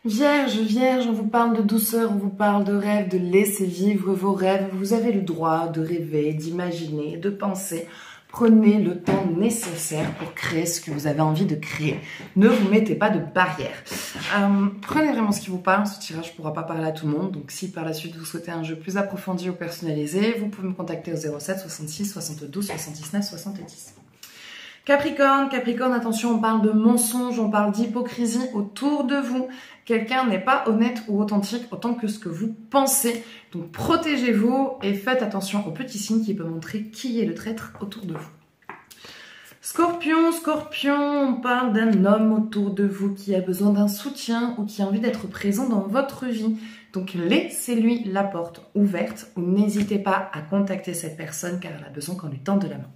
Vierge, Vierge, on vous parle de douceur, on vous parle de rêve, de laisser vivre vos rêves. Vous avez le droit de rêver, d'imaginer, de penser. Prenez le temps nécessaire pour créer ce que vous avez envie de créer. Ne vous mettez pas de barrière. Prenez vraiment ce qui vous parle. Ce tirage ne pourra pas parler à tout le monde. Donc si par la suite vous souhaitez un jeu plus approfondi ou personnalisé, vous pouvez me contacter au 07 66 72 79 70. Capricorne, Capricorne, attention, on parle de mensonges, on parle d'hypocrisie autour de vous. Quelqu'un n'est pas honnête ou authentique autant que ce que vous pensez. Donc protégez-vous et faites attention aux petits signes qui peuvent montrer qui est le traître autour de vous. Scorpion, Scorpion, on parle d'un homme autour de vous qui a besoin d'un soutien ou qui a envie d'être présent dans votre vie. Donc laissez-lui la porte ouverte ou n'hésitez pas à contacter cette personne car elle a besoin qu'on lui tende de la main.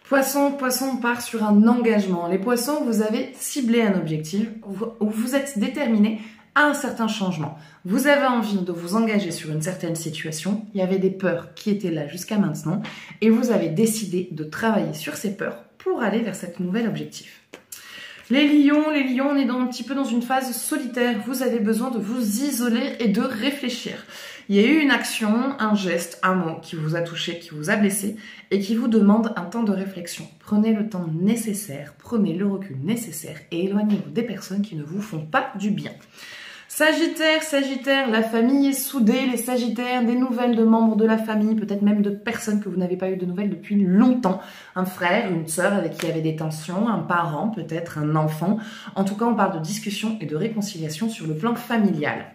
Poisson, Poisson, on part sur un engagement. Les poissons, vous avez ciblé un objectif où vous êtes déterminé à un certain changement. Vous avez envie de vous engager sur une certaine situation. Il y avait des peurs qui étaient là jusqu'à maintenant et vous avez décidé de travailler sur ces peurs pour aller vers cet nouvel objectif. Les lions, on est un petit peu dans une phase solitaire. Vous avez besoin de vous isoler et de réfléchir. Il y a eu une action, un geste, un mot qui vous a touché, qui vous a blessé et qui vous demande un temps de réflexion. Prenez le temps nécessaire, prenez le recul nécessaire et éloignez-vous des personnes qui ne vous font pas du bien. Sagittaire, Sagittaire, la famille est soudée, les Sagittaires, des nouvelles de membres de la famille, peut-être même de personnes que vous n'avez pas eu de nouvelles depuis longtemps. Un frère, une sœur avec qui il y avait des tensions, un parent, peut-être un enfant. En tout cas, on parle de discussion et de réconciliation sur le plan familial.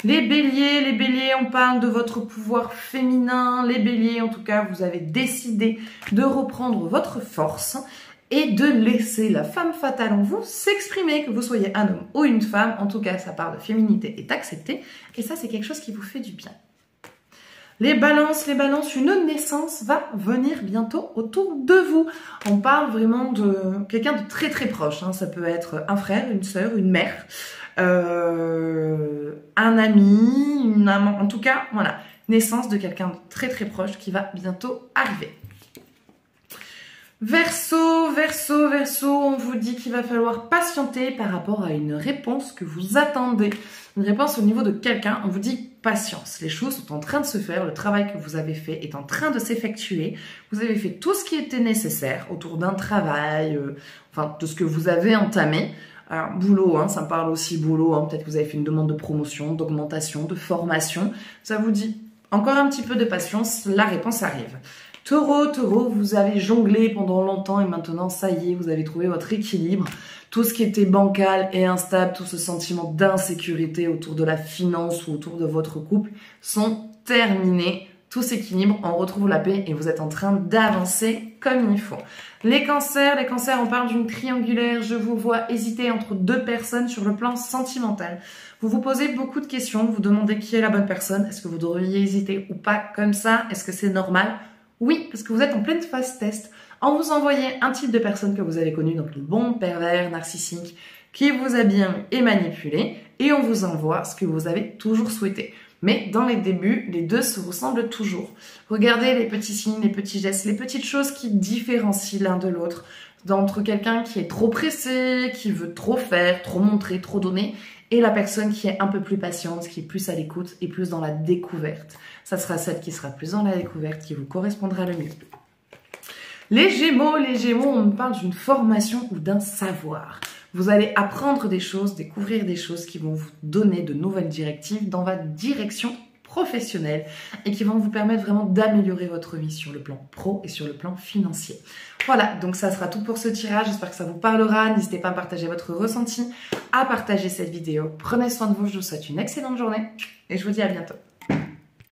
Les Béliers, on parle de votre pouvoir féminin. Les Béliers, en tout cas, vous avez décidé de reprendre votre force et de laisser la femme fatale en vous s'exprimer, que vous soyez un homme ou une femme. En tout cas, sa part de féminité est acceptée et ça, c'est quelque chose qui vous fait du bien. Les balances, une naissance va venir bientôt autour de vous. On parle vraiment de quelqu'un de très très proche. Ça peut être un frère, une sœur, une mère, un ami, une amant. En tout cas, voilà, naissance de quelqu'un de très très proche qui va bientôt arriver. Verseau, on vous dit qu'il va falloir patienter par rapport à une réponse que vous attendez. Une réponse au niveau de quelqu'un, on vous dit patience. Les choses sont en train de se faire, le travail que vous avez fait est en train de s'effectuer. Vous avez fait tout ce qui était nécessaire autour d'un travail, enfin de ce que vous avez entamé. Alors, boulot, ça me parle aussi boulot, peut-être que vous avez fait une demande de promotion, d'augmentation, de formation. Ça vous dit encore un petit peu de patience, la réponse arrive. Taureau, vous avez jonglé pendant longtemps et maintenant, ça y est, vous avez trouvé votre équilibre. Tout ce qui était bancal et instable, tout ce sentiment d'insécurité autour de la finance ou autour de votre couple sont terminés. Tout s'équilibre, on retrouve la paix et vous êtes en train d'avancer comme il faut. Les cancers, on parle d'une triangulaire. Je vous vois hésiter entre deux personnes sur le plan sentimental. Vous vous posez beaucoup de questions, vous demandez qui est la bonne personne. Est-ce que vous devriez hésiter ou pas comme ça? Est-ce que c'est normal? Oui, parce que vous êtes en pleine phase test. On vous envoyait un type de personne que vous avez connu, donc le bon pervers narcissique, qui vous a bien et manipulé, et on vous envoie ce que vous avez toujours souhaité. Mais dans les débuts, les deux se ressemblent toujours. Regardez les petits signes, les petits gestes, les petites choses qui différencient l'un de l'autre. D'entre quelqu'un qui est trop pressé, qui veut trop faire, trop montrer, trop donner, et la personne qui est un peu plus patiente, qui est plus à l'écoute et plus dans la découverte. Ça sera celle qui sera plus dans la découverte, qui vous correspondra le mieux. Les Gémeaux, on nous parle d'une formation ou d'un savoir. Vous allez apprendre des choses, découvrir des choses qui vont vous donner de nouvelles directives dans votre direction professionnelle et qui vont vous permettre vraiment d'améliorer votre vie sur le plan pro et sur le plan financier. Voilà, donc ça sera tout pour ce tirage. J'espère que ça vous parlera. N'hésitez pas à partager votre ressenti, à partager cette vidéo. Prenez soin de vous. Je vous souhaite une excellente journée et je vous dis à bientôt.